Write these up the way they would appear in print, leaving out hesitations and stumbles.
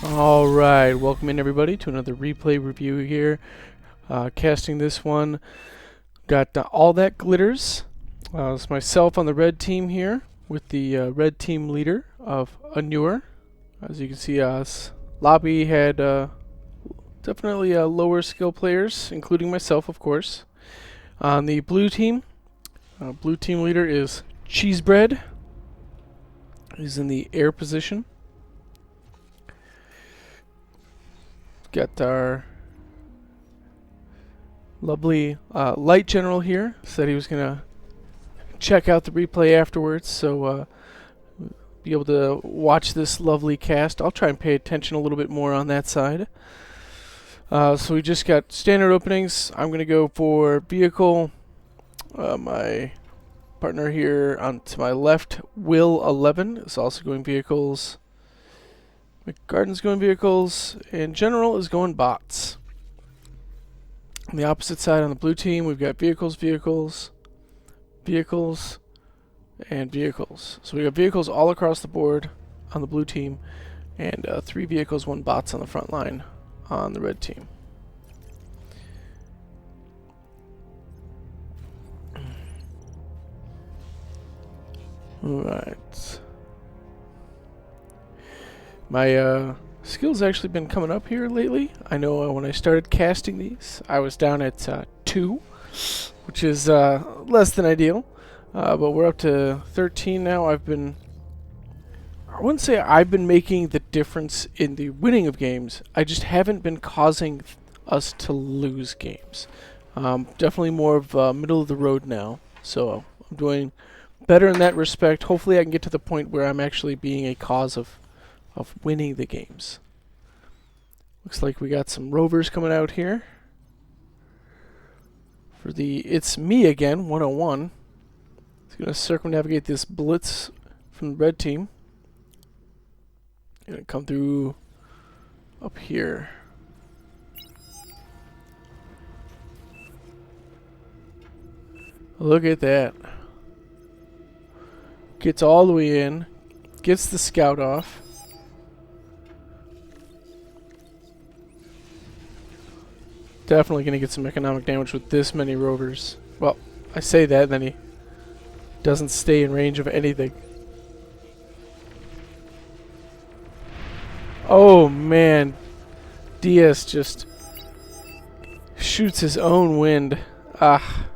Alright, welcome in everybody to another replay review here. Casting this one, got all that glitters. It's myself on the red team here with the red team leader of Anur. As you can see, lobby had definitely lower skill players, including myself, of course. On the blue team leader is Cheesebread. He's in the air position. Got our lovely light general here. Said he was gonna check out the replay afterwards, so be able to watch this lovely cast. I'll try and pay attention a little bit more on that side. So we just got standard openings. I'm gonna go for vehicle. My partner here on to my left, Will 11, is also going vehicles. McGarden's going vehicles, and General is going bots. On the opposite side, on the blue team, we've got vehicles, and vehicles. So we got vehicles all across the board on the blue team, and 3 vehicles, 1 bots on the front line on the red team. Alright. My skills actually been coming up here lately. I know when I started casting these, I was down at 2, which is less than ideal. But we're up to 13 now. I wouldn't say I've been making the difference in the winning of games. I just haven't been causing us to lose games. Definitely more of middle of the road now. So I'm doing better in that respect. Hopefully I can get to the point where I'm actually being a cause of winning the games. Looks like we got some rovers coming out here for the It's Me Again 101. It's going to circumnavigate this blitz from the red team. Going to come through up here. Look at that. Gets all the way in. Gets the scout off. Definitely going to get some economic damage with this many rovers. Well, I say that, and then he doesn't stay in range of anything. Oh man, DS just shoots his own wind. Ah,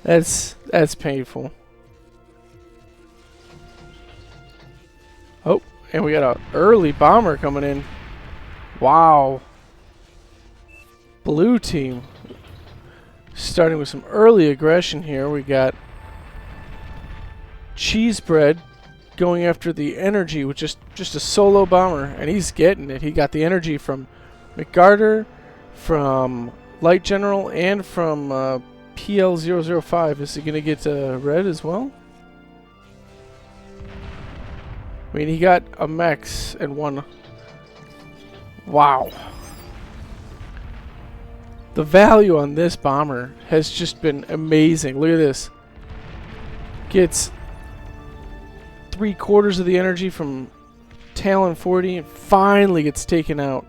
that's painful. Oh, and we got an early bomber coming in. Wow. Blue team starting with some early aggression here. We got Cheesebread going after the energy with just a solo bomber, and he's getting it. He got the energy from McGarder, from Light General, and from PL005. Is he going to get red as well? I mean, he got a Mex and 1. Wow. The value on this bomber has just been amazing. Look at this. Gets 3/4 of the energy from Talon 40 and finally gets taken out.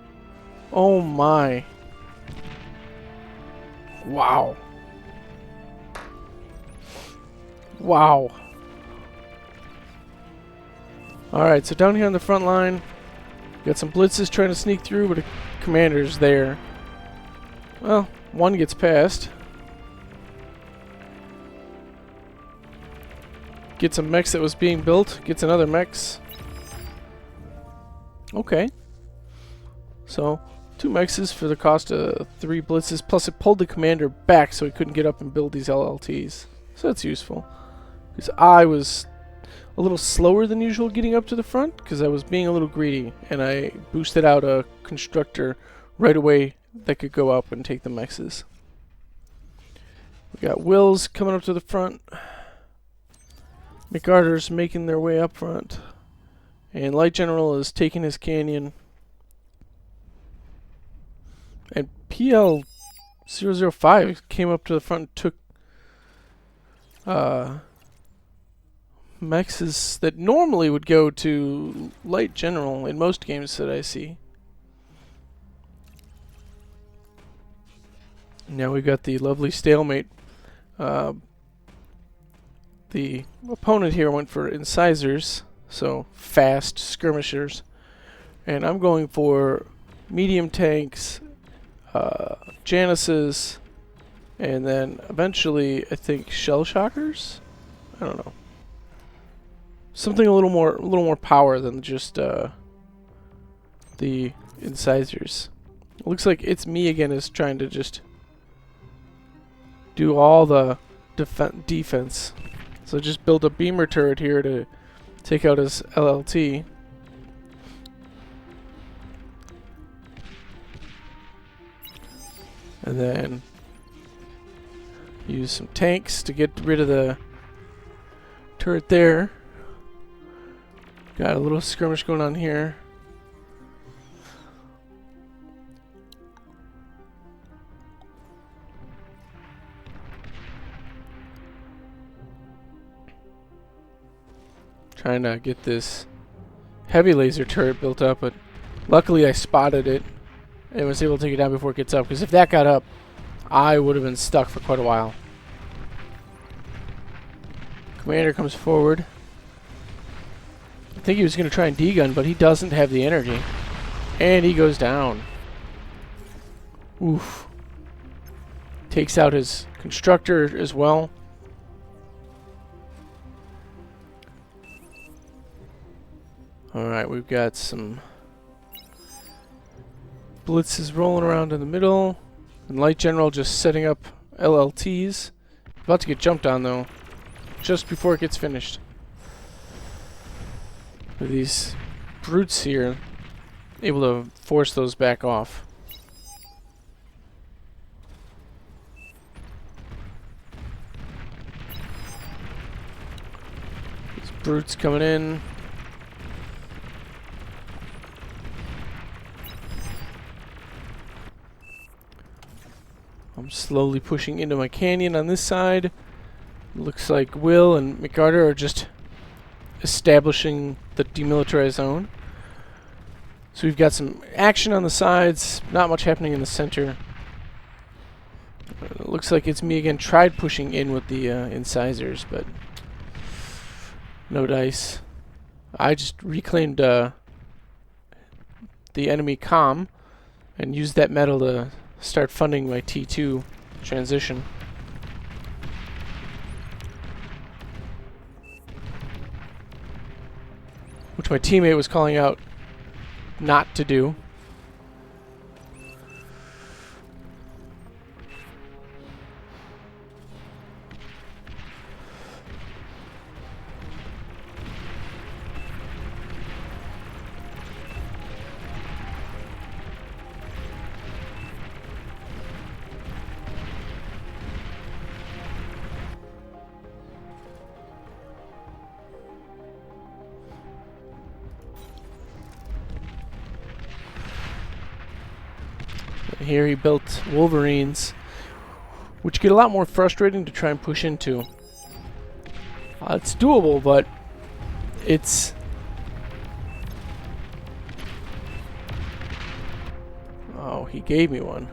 Oh my. Wow. Wow. Alright, so down here on the front line, got some blitzes trying to sneak through, but a commander's there. Well, 1 gets past. Gets a mech that was being built. Gets another mechs. Okay. So, 2 mexes for the cost of 3 blitzes. Plus it pulled the commander back so he couldn't get up and build these LLTs. So that's useful. Because I was a little slower than usual getting up to the front. Because I was being a little greedy. And I boosted out a constructor right away that could go up and take the mexes. We got Wills coming up to the front. McGarder's making their way up front. And Light General is taking his canyon. And PL005 came up to the front and took mechs that normally would go to light general in most games that I see. Now we've got the lovely stalemate. The opponent here went for incisors, so fast skirmishers, and I'm going for medium tanks, Janices, and then eventually I think shell shockers. I don't know, something a little more power than just the incisors. It looks like it's me again is trying to just do all the defense. So just build a beamer turret here to take out his LLT. And then use some tanks to get rid of the turret there. Got a little skirmish going on here. Trying to get this heavy laser turret built up, but luckily I spotted it and was able to take it down before it gets up, because if that got up, I would have been stuck for quite a while. Commander comes forward. I think he was going to try and D-gun, but he doesn't have the energy. And he goes down. Oof. Takes out his constructor as well. Alright, we've got some blitzes rolling around in the middle. And Light General just setting up LLTs. About to get jumped on though, just before it gets finished. With these brutes here, able to force those back off. These brutes coming in. I'm slowly pushing into my canyon on this side. Looks like Will and McCarter are just establishing the demilitarized zone. So we've got some action on the sides, not much happening in the center. Looks like it's me again. Tried pushing in with the incisors, but no dice. I just reclaimed the enemy comm and used that metal to start funding my T2 transition. Which my teammate was calling out not to do. Here he built Wolverines, which get a lot more frustrating to try and push into. It's doable, but it's... Oh, he gave me one.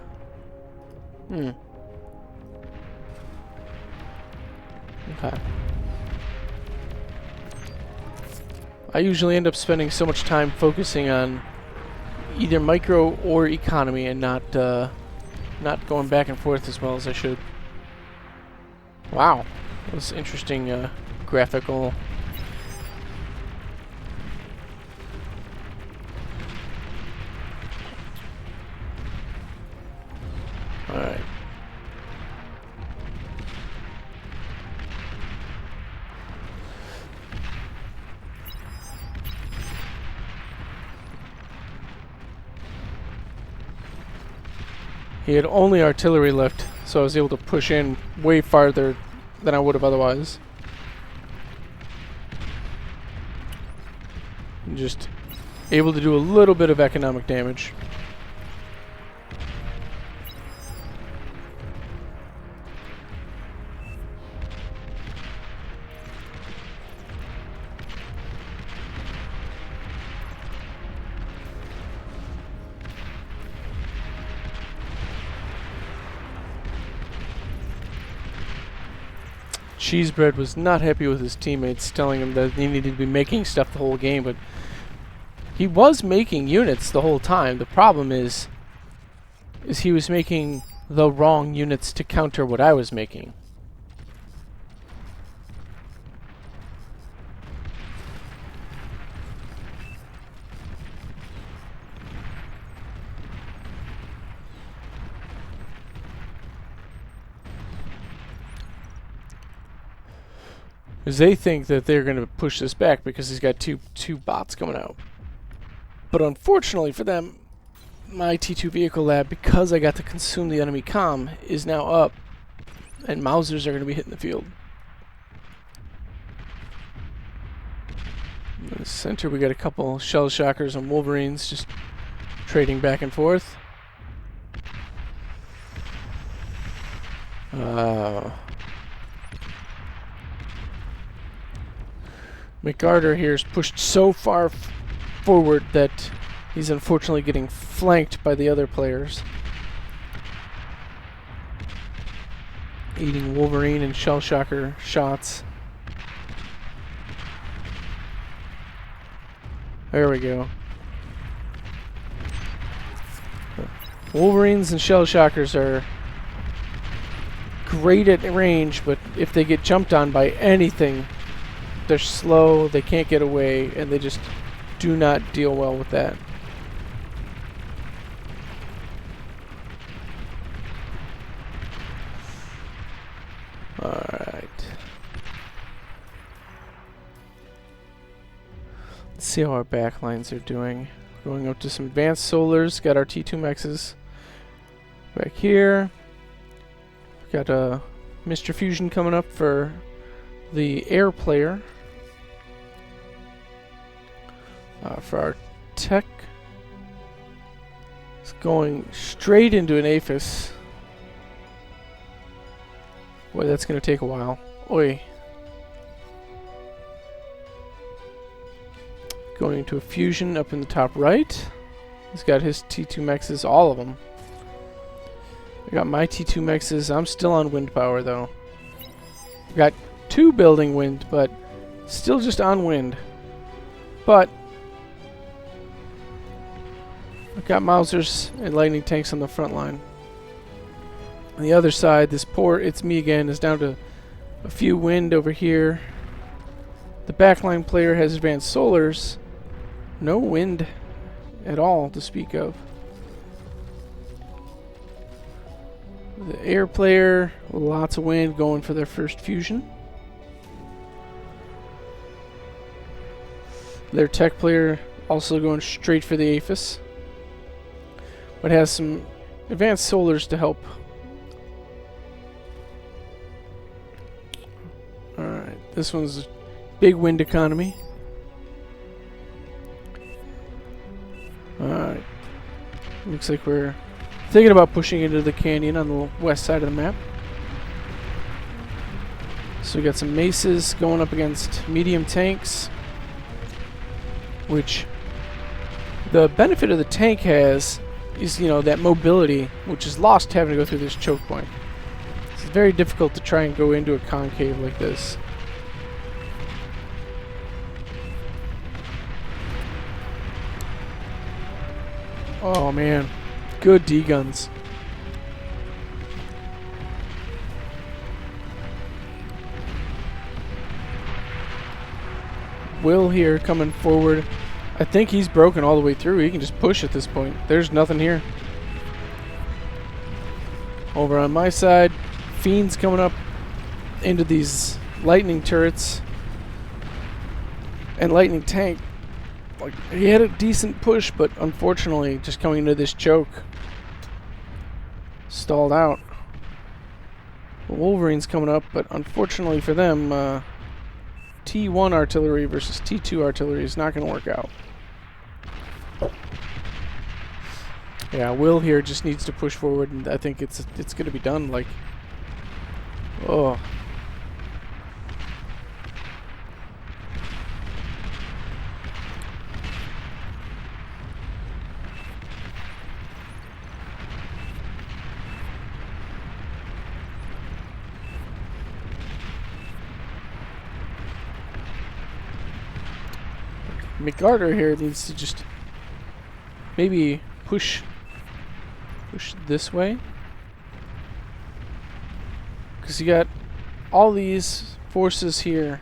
Okay. I usually end up spending so much time focusing on either micro or economy and not going back and forth as well as I should. Wow, that was interesting graphical. All right. He had only artillery left, so I was able to push in way farther than I would have otherwise. And just able to do a little bit of economic damage. Cheesebread was not happy with his teammates, telling him that he needed to be making stuff the whole game, but he was making units the whole time. The problem is he was making the wrong units to counter what I was making. Because they think that they're going to push this back because he's got two bots coming out. But unfortunately for them, my T2 vehicle lab, because I got to consume the enemy comm, is now up, and Mausers are going to be hitting the field. In the center, we got a couple Shell Shockers and Wolverines just trading back and forth. McArthur here is pushed so far forward that he's unfortunately getting flanked by the other players. Eating Wolverine and Shell Shocker shots. There we go. Wolverines and Shell Shockers are great at range, but if they get jumped on by anything, they're slow, they can't get away, and they just do not deal well with that. Alright. Let's see how our backlines are doing. Going up to some advanced solars, got our T2 mexes. Back here. Got a Mr. Fusion coming up for the air player. For our tech, it's going straight into an APHIS. Boy, that's going to take a while. Oi. Going into a fusion up in the top right. He's got his T2 mexes, all of them. I got my T2 mexes. I'm still on wind power though. Got 2 building wind, but still just on wind. But I've got Mausers and lightning tanks on the front line. On the other side, this poor It's Me Again is down to a few wind over here. The backline player has advanced solars. No wind at all to speak of. The air player, lots of wind, going for their first fusion. Their tech player also going straight for the APHIS, but has some advanced solars to help. Alright, this one's big wind economy. Alright, looks like we're thinking about pushing into the canyon on the west side of the map. So we got some maces going up against medium tanks, which the benefit of the tank has is, you know, that mobility, which is lost having to go through this choke point. It's very difficult to try and go into a concave like this. Oh man, good D-guns. Will here coming forward. I think he's broken all the way through. He can just push at this point. There's nothing here. Over on my side, Fiend's coming up into these lightning turrets. And lightning tank. Like, he had a decent push, but unfortunately, just coming into this choke, stalled out. The Wolverine's coming up, but unfortunately for them, T1 artillery versus T2 artillery is not going to work out. Yeah, Will here just needs to push forward, and I think it's going to be done. Like, oh. McGarter here needs to just maybe push this way, because you got all these forces here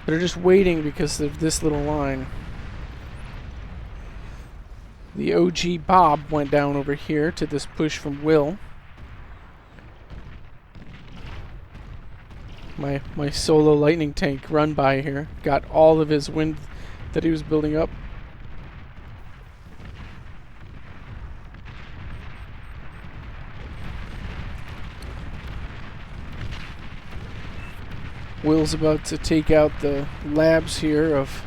that are just waiting because of this little line. The OG Bob went down over here to this push from Will. My solo lightning tank run by here got all of his wind that he was building up. Will's about to take out the labs here of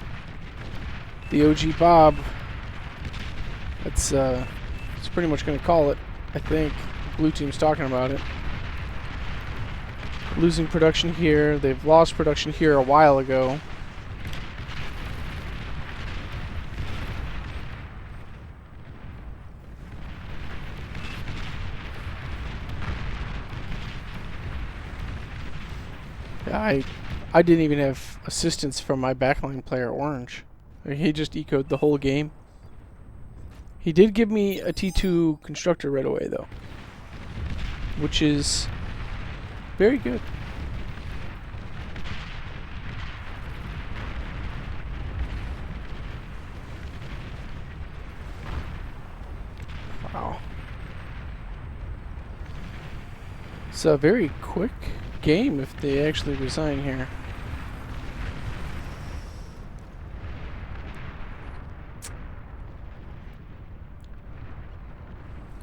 the OG Bob. That's pretty much going to call it, I think. Blue team's talking about it. Losing production here. They've lost production here a while ago. I didn't even have assistance from my backline player, Orange. He just ecoed the whole game. He did give me a T2 constructor right away, though, which is very good. Wow. It's a very quick game if they actually resign here.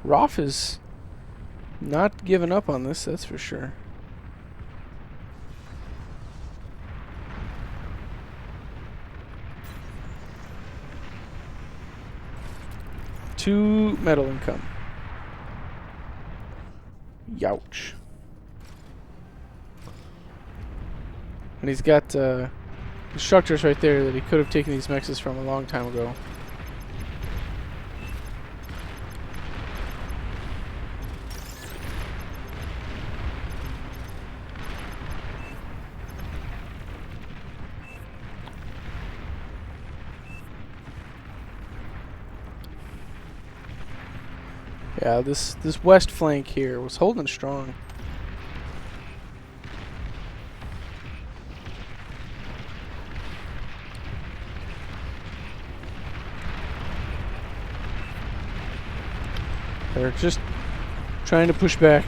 Roth is not giving up on this, that's for sure. Two metal income. Youch. And he's got constructors right there that he could have taken these mexes from a long time ago. Yeah, this west flank here was holding strong. They're just trying to push back.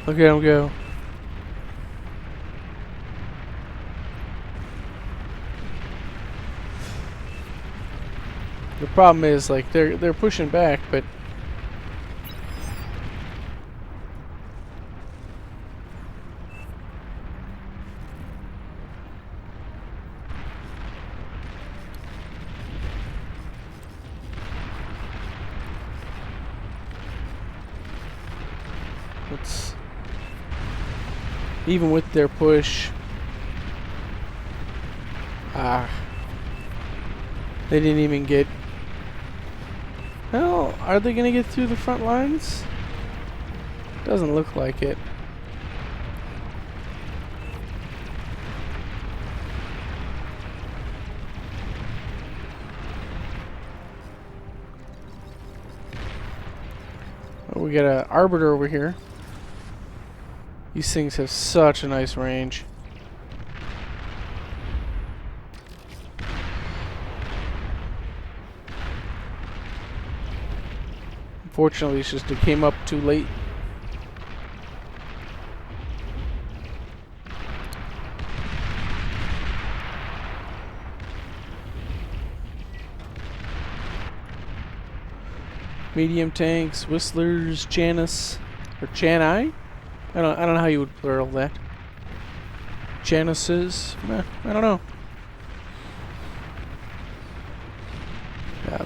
Look at them go. The problem is, like, they're pushing back, but it's even with their push. They didn't even get. Well, are they going to get through the front lines? Doesn't look like it. Oh, we got an Arbiter over here. These things have such a nice range. Unfortunately, it's just it came up too late. Medium tanks, Whistlers, Janus, or Chani. I don't know how you would plural that. Januses. I don't know.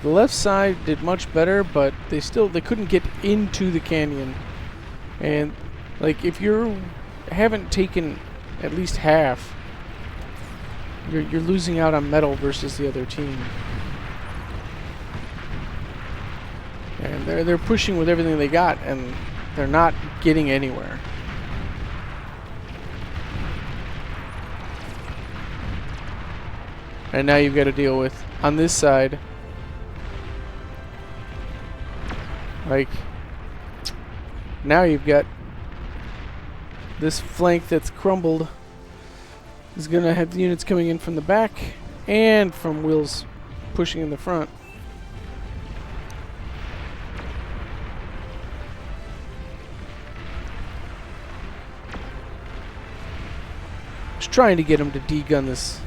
The left side did much better, but they couldn't get into the canyon. And like, if you haven't taken at least half, you're losing out on metal versus the other team. And they're pushing with everything they got, and they're not getting anywhere. And now you've got to deal with, on this side, like, now you've got this flank that's crumbled is going to have the units coming in from the back and from wheels pushing in the front. I was trying to get him to de-gun this,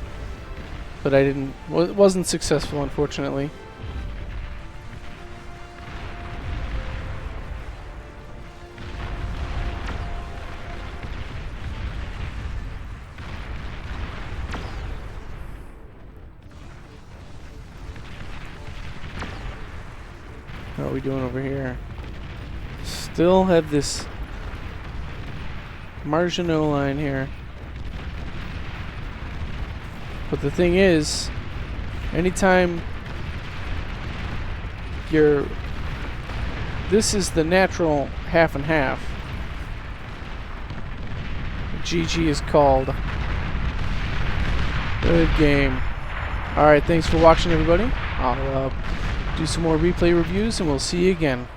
but I didn't. Well, it wasn't successful, unfortunately. How are we doing over here? Still have this Marginot line here. But the thing is, anytime you're... This is the natural half and half. GG is called. Good game. Alright, thanks for watching, everybody. I'll do some more replay reviews, and we'll see you again.